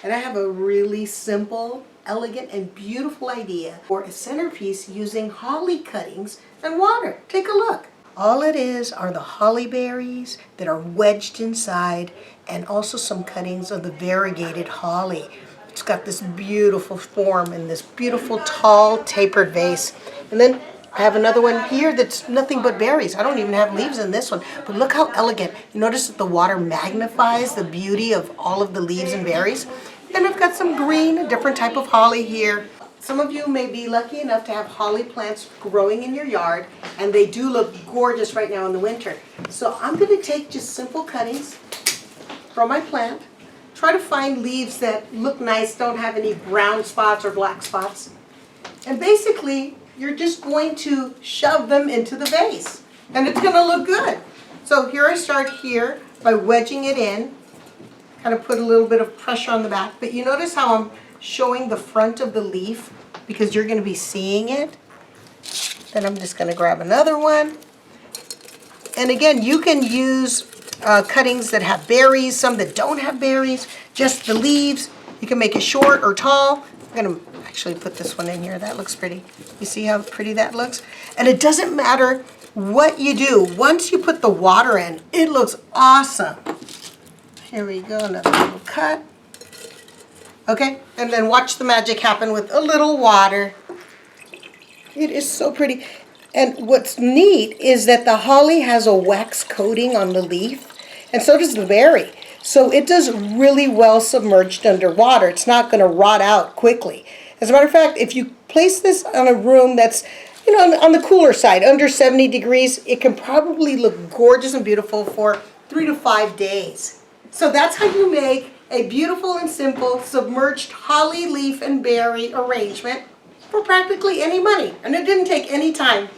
And I have a really simple, elegant, and beautiful idea for a centerpiece using holly cuttings and water. Take a look. All it is are the holly berries that are wedged inside and also some cuttings of the variegated holly. It's got this beautiful form in this beautiful tall tapered vase. And then I have another one here that's nothing but berries. I don't even have leaves in this one, but look how elegant. You notice that the water magnifies the beauty of all of the leaves and berries. Then I've got some green, a different type of holly here. Some of you may be lucky enough to have holly plants growing in your yard, and they do look gorgeous right now in the winter. So I'm going to take just simple cuttings from my plant, try to find leaves that look nice, don't have any brown spots or black spots, and basically you're just going to shove them into the vase, and it's going to look good. So here I start here by wedging it in, kind of put a little bit of pressure on the back, but you notice how I'm showing the front of the leaf because you're going to be seeing it. Then I'm just going to grab another one. And again, you can use cuttings that have berries, some that don't have berries, just the leaves. You can make it short or tall. I'm going to actually put this one in here. That looks pretty. You see how pretty that looks? And it doesn't matter what you do. Once you put the water in, it looks awesome. Here we go, another little cut. Okay, and then watch the magic happen with a little water. It is so pretty. And what's neat is that the holly has a wax coating on the leaf, and so does the berry. So it does really well submerged underwater. It's not going to rot out quickly. As a matter of fact, if you place this on a room that's, you know, on the cooler side, under 70 degrees, it can probably look gorgeous and beautiful for 3 to 5 days. So that's how you make a beautiful and simple submerged holly leaf and berry arrangement for practically any money. And it didn't take any time.